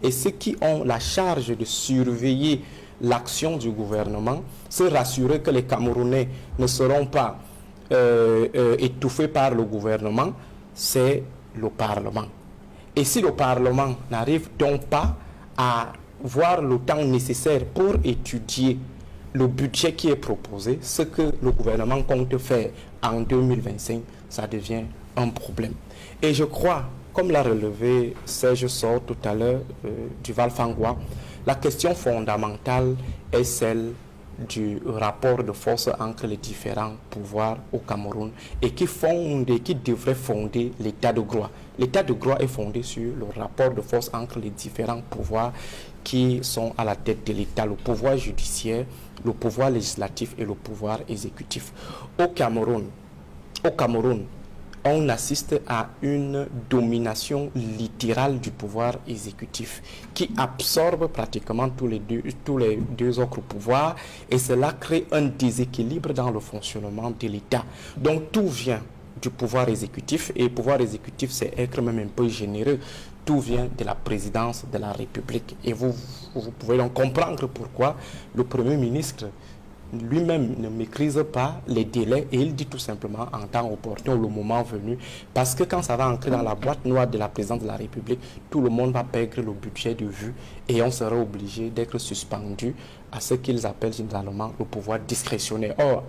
et ceux qui ont la charge de surveiller l'action du gouvernement, se rassurer que les Camerounais ne seront pas étouffés par le gouvernement, c'est le Parlement. Et si le Parlement n'arrive donc pas à voir le temps nécessaire pour étudier le budget qui est proposé, ce que le gouvernement compte faire en 2025, ça devient un problème. Et je crois, comme l'a relevé Serge Sor tout à l'heure du Val-Fangwa, la question fondamentale est celle du rapport de force entre les différents pouvoirs au Cameroun et qui devrait fonder l'état de droit. L'état de droit est fondé sur le rapport de force entre les différents pouvoirs qui sont à la tête de l'État, le pouvoir judiciaire, le pouvoir législatif et le pouvoir exécutif. Au Cameroun, on assiste à une domination littérale du pouvoir exécutif qui absorbe pratiquement tous les deux autres pouvoirs, et cela crée un déséquilibre dans le fonctionnement de l'État. Donc tout vient du pouvoir exécutif, et le pouvoir exécutif, c'est être même un peu généreux. Tout vient de la présidence de la République. Et vous pouvez donc comprendre pourquoi le Premier ministre lui-même ne maîtrise pas les délais, et il dit tout simplement en temps opportun, le moment venu, parce que quand ça va entrer dans la boîte noire de la présidence de la République, tout le monde va perdre le budget de vue et on sera obligé d'être suspendu à ce qu'ils appellent généralement le pouvoir discrétionnaire. Or,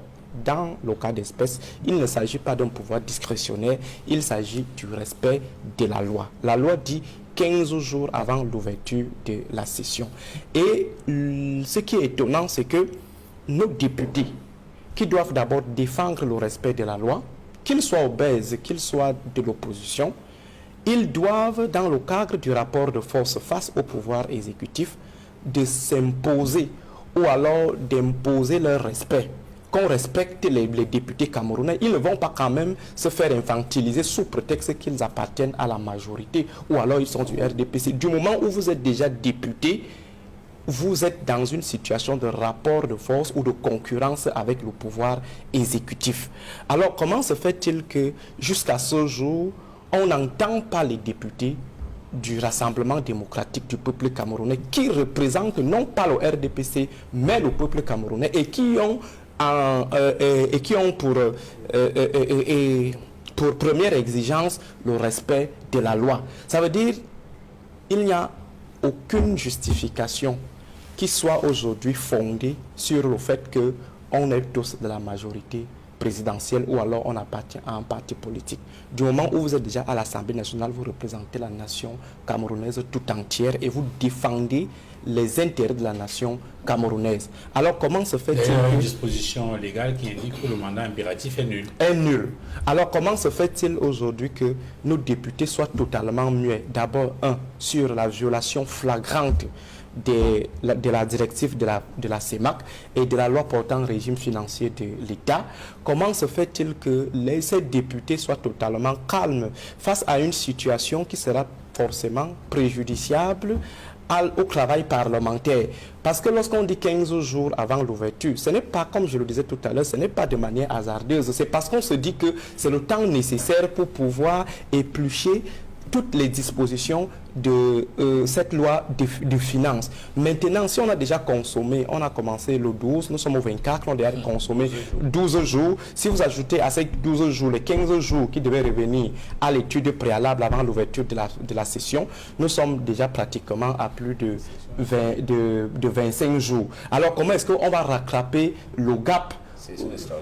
dans le cas d'espèce, il ne s'agit pas d'un pouvoir discrétionnaire, il s'agit du respect de la loi. La loi dit 15 jours avant l'ouverture de la session. Et ce qui est étonnant, c'est que nos députés, qui doivent d'abord défendre le respect de la loi, qu'ils soient obèses, qu'ils soient de l'opposition, ils doivent, dans le cadre du rapport de force face au pouvoir exécutif, de s'imposer ou alors d'imposer leur respect. Qu'on respecte les députés camerounais, ils ne vont pas quand même se faire infantiliser sous prétexte qu'ils appartiennent à la majorité ou alors ils sont du RDPC. Du moment où vous êtes déjà député, vous êtes dans une situation de rapport de force ou de concurrence avec le pouvoir exécutif. Alors comment se fait-il que jusqu'à ce jour, on n'entend pas les députés du Rassemblement démocratique du peuple camerounais qui représentent non pas le RDPC mais le peuple camerounais et qui ont pour première exigence le respect de la loi. Ça veut dire qu'il n'y a aucune justification qui soit aujourd'hui fondée sur le fait qu'on est tous de la majorité présidentielle ou alors on appartient à un parti politique. Du moment où vous êtes déjà à l'Assemblée nationale, vous représentez la nation camerounaise tout entière et vous défendez les intérêts de la nation camerounaise. Alors comment se fait-il qu'il y a une disposition légale qui indique que le mandat impératif est nul? Est nul. Alors comment se fait-il aujourd'hui que nos députés soient totalement muets? D'abord, sur la violation flagrante de la directive de la CEMAC et de la loi portant régime financier de l'État. Comment se fait-il que ces députés soient totalement calmes face à une situation qui sera forcément préjudiciable au travail parlementaire? Parce que lorsqu'on dit 15 jours avant l'ouverture, ce n'est pas, comme je le disais tout à l'heure, ce n'est pas de manière hasardeuse. C'est parce qu'on se dit que c'est le temps nécessaire pour pouvoir éplucher toutes les dispositions de cette loi de finances. Maintenant, si on a déjà consommé, on a commencé le 12, nous sommes au 24, on a déjà consommé 12 jours. Si vous ajoutez à ces 12 jours, les 15 jours qui devaient revenir à l'étude préalable avant l'ouverture de la session, nous sommes déjà pratiquement à plus de 25 jours. Alors, comment est-ce qu'on va rattraper le gap?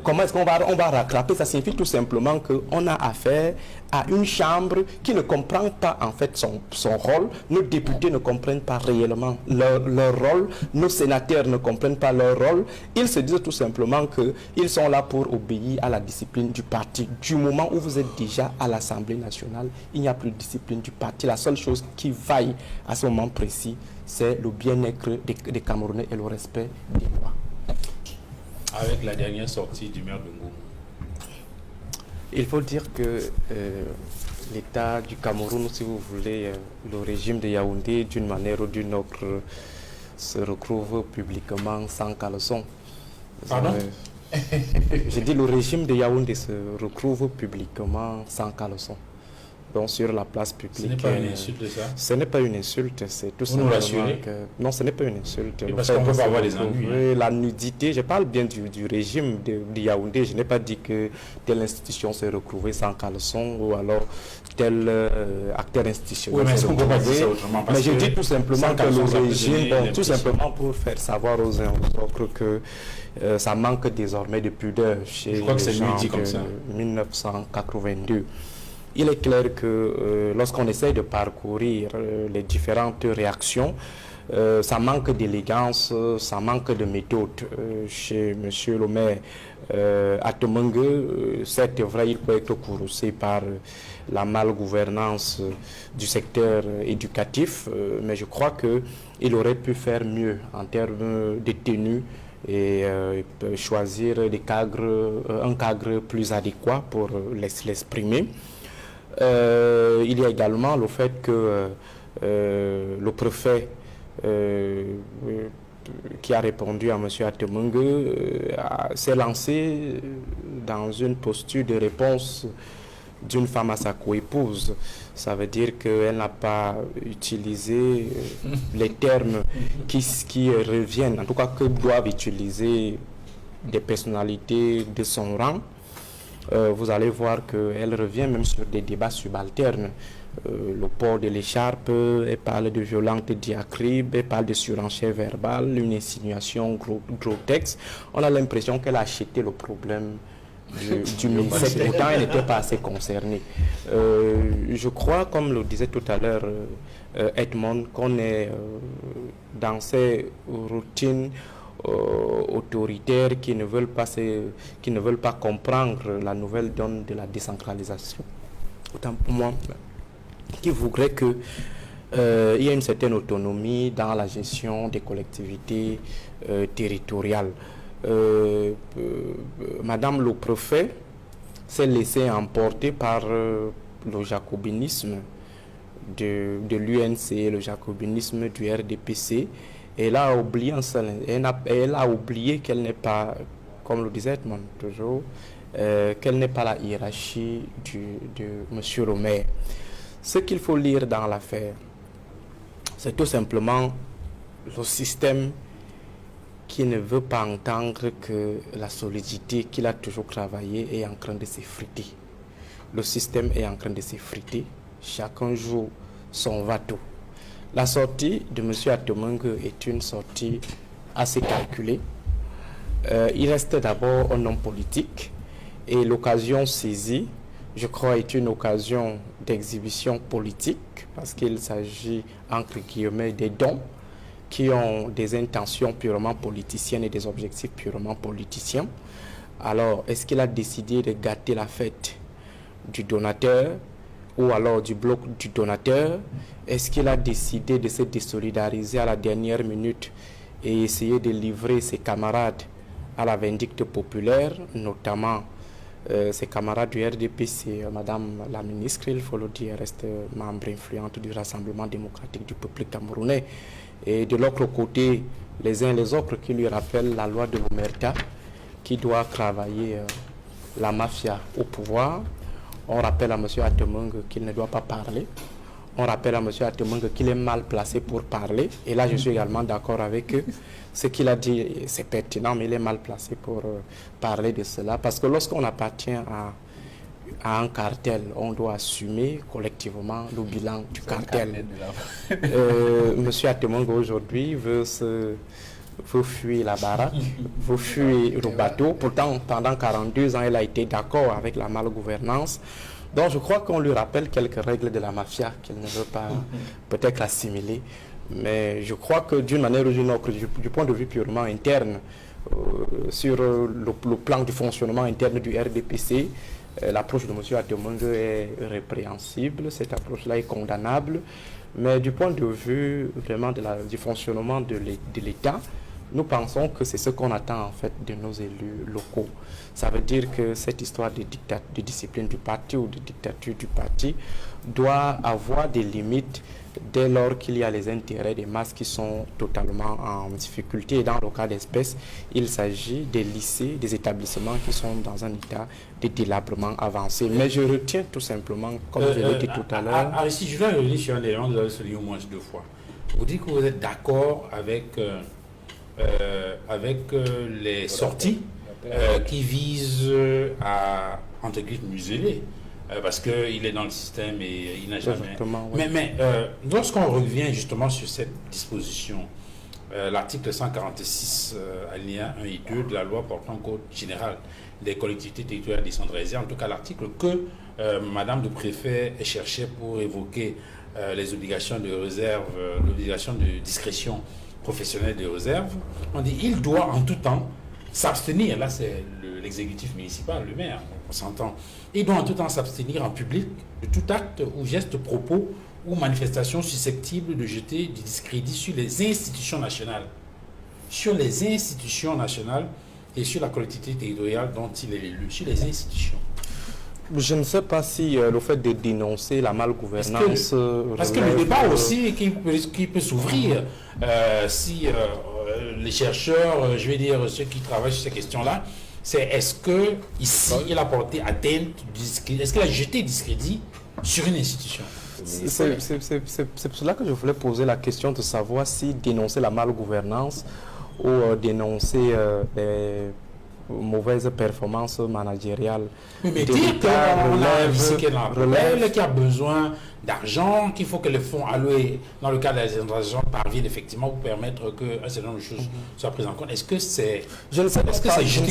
Comment est-ce qu'on va rattraper? Ça signifie tout simplement qu'on a affaire à une chambre qui ne comprend pas en fait son rôle. Nos députés ne comprennent pas réellement leur rôle. Nos sénateurs ne comprennent pas leur rôle. Ils se disent tout simplement qu'ils sont là pour obéir à la discipline du parti. Du moment où vous êtes déjà à l'Assemblée nationale, il n'y a plus de discipline du parti. La seule chose qui vaille à ce moment précis, c'est le bien-être des Camerounais et le respect des lois. Avec la dernière sortie du maire de Ngou, il faut dire que l'État du Cameroun, si vous voulez, le régime de Yaoundé, d'une manière ou d'une autre, se retrouve publiquement sans caleçon. Pardon? J'ai dit le régime de Yaoundé se retrouve publiquement sans caleçon. donc sur la place publique. Ce n'est pas une insulte, ça? Ce n'est pas une insulte, c'est tout simplement que... Non, ce n'est pas une insulte. Parce qu'on peut pas avoir des ennuis. La nudité, je parle bien du régime de Yaoundé. Je n'ai pas dit que telle institution s'est retrouvée sans caleçon ou alors tel acteur institutionnel. Oui, mais est-ce qu'on peut pas dire ça autrement? Mais je dis tout simplement que le régime, tout simplement pour faire savoir aux uns aux autres que ça manque désormais de pudeur chez les gens de 1982. Il est clair que lorsqu'on essaye de parcourir les différentes réactions, ça manque d'élégance, ça manque de méthode chez M. le maire Atemengue. Certes, vrai, il peut être courroucé par la malgouvernance du secteur éducatif, mais je crois qu'il aurait pu faire mieux en termes de tenue et choisir un cadre plus adéquat pour l'exprimer. Il y a également le fait que le préfet qui a répondu à M. Atemengue s'est lancé dans une posture de réponse d'une femme à sa coépouse. Ça veut dire qu'elle n'a pas utilisé les termes qui reviennent, en tout cas que doivent utiliser des personnalités de son rang. Vous allez voir qu'elle revient même sur des débats subalternes. Le port de l'écharpe, elle parle de violente diatribe, elle parle de surenchère verbale, une insinuation gros texte. On a l'impression qu'elle a acheté le problème du ministère. Pourtant, elle n'était pas assez concernée. Je crois, comme le disait tout à l'heure Edmond, qu'on est dans ces routines autoritaires qui ne veulent pas comprendre la nouvelle donne de la décentralisation. Autant pour moi, qui voudrait qu'il y ait une certaine autonomie dans la gestion des collectivités territoriales. Madame le préfet s'est laissée emporter par le jacobinisme de l'UNC, le jacobinisme du RDPC. Elle a oublié qu'elle n'est pas, comme le disait Edmond toujours, qu'elle n'est pas la hiérarchie de M. le maire. Ce qu'il faut lire dans l'affaire, c'est tout simplement le système qui ne veut pas entendre que la solidité qu'il a toujours travaillé est en train de s'effriter. Le système est en train de s'effriter. Chacun joue son bateau. La sortie de M. Atemengue est une sortie assez calculée. Il reste d'abord un homme politique et l'occasion saisie, je crois, est une occasion d'exhibition politique parce qu'il s'agit, entre guillemets, des dons qui ont des intentions purement politiciennes et des objectifs purement politiciens. Alors, est-ce qu'il a décidé de gâter la fête du donateur ou alors du bloc du donateur? Est-ce qu'il a décidé de se désolidariser à la dernière minute et essayer de livrer ses camarades à la vindicte populaire, notamment ses camarades du RDPC, Madame la ministre, il faut le dire, reste membre influente du Rassemblement démocratique du peuple camerounais. Et de l'autre côté, les uns et les autres qui lui rappellent la loi de l'Omerta, qui doit travailler la mafia au pouvoir. On rappelle à M. Atemengue qu'il ne doit pas parler. On rappelle à M. Atemengue qu'il est mal placé pour parler. Et là, je suis également d'accord avec eux. Ce qu'il a dit, c'est pertinent, mais il est mal placé pour parler de cela. Parce que lorsqu'on appartient à un cartel, on doit assumer collectivement le bilan du cartel. M. Atemengue aujourd'hui veut fuir la baraque, veut fuir le bateau. Pourtant, pendant 42 ans, il a été d'accord avec la malgouvernance. Donc, je crois qu'on lui rappelle quelques règles de la mafia qu'il ne veut pas peut-être assimiler. Mais je crois que d'une manière ou d'une autre, du point de vue purement interne, sur le plan du fonctionnement interne du RDPC, l'approche de M. Atemengue est répréhensible, cette approche-là est condamnable. Mais du point de vue vraiment du fonctionnement de l'État, nous pensons que c'est ce qu'on attend en fait de nos élus locaux. Ça veut dire que cette histoire de discipline du parti ou de dictature du parti doit avoir des limites dès lors qu'il y a les intérêts des masses qui sont totalement en difficulté. Et dans le cas d'espèce, il s'agit des lycées, des établissements qui sont dans un état de délabrement avancé. Mais je retiens tout simplement, comme je l'ai dit tout à l'heure... Si je dois revenir sur un élément que vous avez souligné au moins 2 fois. Vous dites que vous êtes d'accord avec les sorties qui visent à, entre guillemets, museler. Parce qu'il est dans le système et il n'a jamais... Oui. Mais lorsqu'on revient justement sur cette disposition, l'article 146, alinéa 1 et 2 de la loi portant code général des collectivités territoriales décentralisées, en tout cas l'article que Madame le Préfet cherchait pour évoquer les obligations de réserve, l'obligation de discrétion professionnelle de réserve, on dit il doit en tout temps s'abstenir, là c'est l'exécutif municipal, le maire, on s'entend, il doit en tout temps s'abstenir en public de tout acte ou geste, propos ou manifestation susceptible de jeter du discrédit sur les institutions nationales. Sur les institutions nationales et sur la collectivité territoriale dont il est élu, sur les institutions. Je ne sais pas si le fait de dénoncer la malgouvernance... Parce que le débat aussi qui peut s'ouvrir si les chercheurs, je vais dire ceux qui travaillent sur ces questions-là, c'est est-ce que ici il a porté atteinte, est-ce qu'il a jeté discrédit sur une institution? C'est pour cela que je voulais poser la question de savoir si dénoncer la malgouvernance ou dénoncer les mauvaises performances managériales. Mais dire qu'on a un lycée qui a besoin d'argent, qu'il faut que les fonds alloués dans le cadre de la décentralisation parviennent effectivement pour permettre qu'un certain nombre de choses soient prises en compte. Est-ce que c'est... Je ne sais pas. Je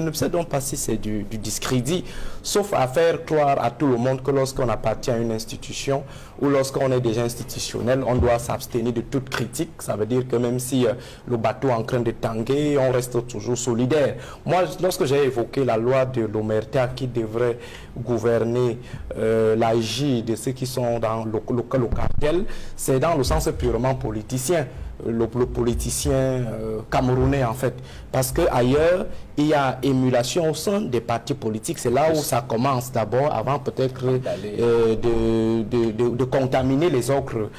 ne sais donc pas si c'est du discrédit, sauf à faire croire à tout le monde que lorsqu'on appartient à une institution ou lorsqu'on est déjà institutionnel, on doit s'abstenir de toute critique. Ça veut dire que même si le bateau est en train de tanguer, on reste toujours solidaire. Moi, lorsque j'ai évoqué la loi de l'Omerta qui devrait gouverner l'AJ de ceux qui sont dans le cartel, c'est dans le sens purement politicien. Le politicien camerounais en fait, parce qu'ailleurs il y a émulation au sein des partis politiques. C'est là où ça commence d'abord, avant peut-être de contaminer les autres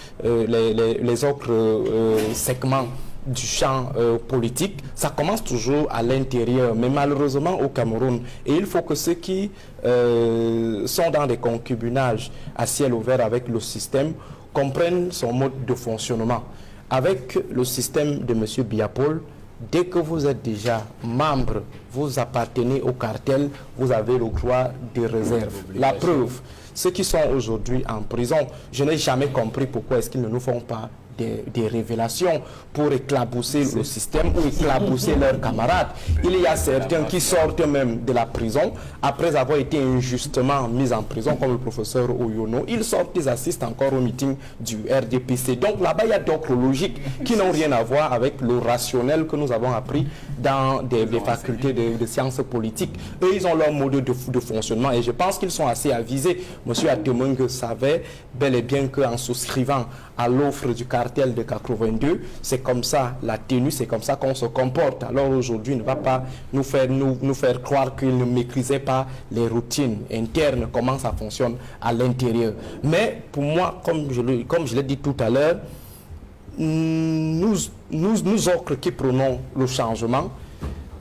segments du champ politique. Ça commence toujours à l'intérieur, mais malheureusement au Cameroun. Et il faut que ceux qui sont dans des concubinages à ciel ouvert avec le système comprennent son mode de fonctionnement. Avec le système de M. Biapol, dès que vous êtes déjà membre, vous appartenez au cartel, vous avez le droit de réserve. La preuve, ceux qui sont aujourd'hui en prison, je n'ai jamais compris pourquoi est-ce qu'ils ne nous font pas des révélations pour éclabousser le système ou éclabousser leurs camarades. Il y a certains qui sortent même de la prison après avoir été injustement mis en prison, comme le professeur Oyono. Ils sortent, ils assistent encore au meeting du RDPC. Donc là-bas, il y a d'autres logiques qui n'ont rien à voir avec le rationnel que nous avons appris dans des facultés de sciences politiques. Eux, ils ont leur mode de fonctionnement et je pense qu'ils sont assez avisés. Monsieur Atemung savait bel et bien qu'en souscrivant à l'offre du cartel de 82, c'est comme ça la tenue, c'est comme ça qu'on se comporte. Alors aujourd'hui, il ne va pas nous faire croire qu'il ne maîtrisait pas les routines internes, comment ça fonctionne à l'intérieur. Mais pour moi, comme je l'ai dit tout à l'heure, nous autres qui prenons le changement,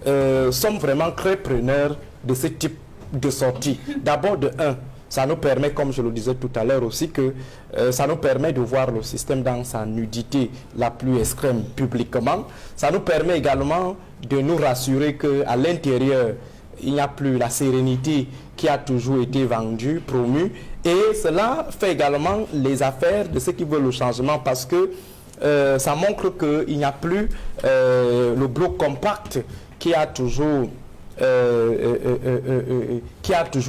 sommes vraiment très preneurs de ce type de sortie. D'abord de un, ça nous permet, comme je le disais tout à l'heure aussi, que ça nous permet de voir le système dans sa nudité la plus extrême publiquement. Ça nous permet également de nous rassurer qu'à l'intérieur, il n'y a plus la sérénité qui a toujours été vendue, promue. Et cela fait également les affaires de ceux qui veulent le changement parce que ça montre qu'il n'y a plus le bloc compact qui a toujours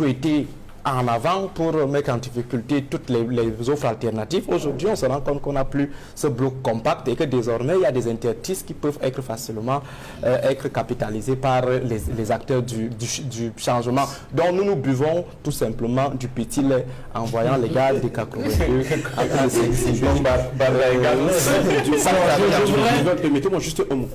été en avant pour mettre en difficulté toutes les offres alternatives. Aujourd'hui, on se rend compte qu'on n'a plus ce bloc compact et que désormais, il y a des interstices qui peuvent être facilement être capitalisés par les acteurs du changement. Donc, nous buvons tout simplement du petit lait en voyant les gars des 82. Permettez-moi juste un mot.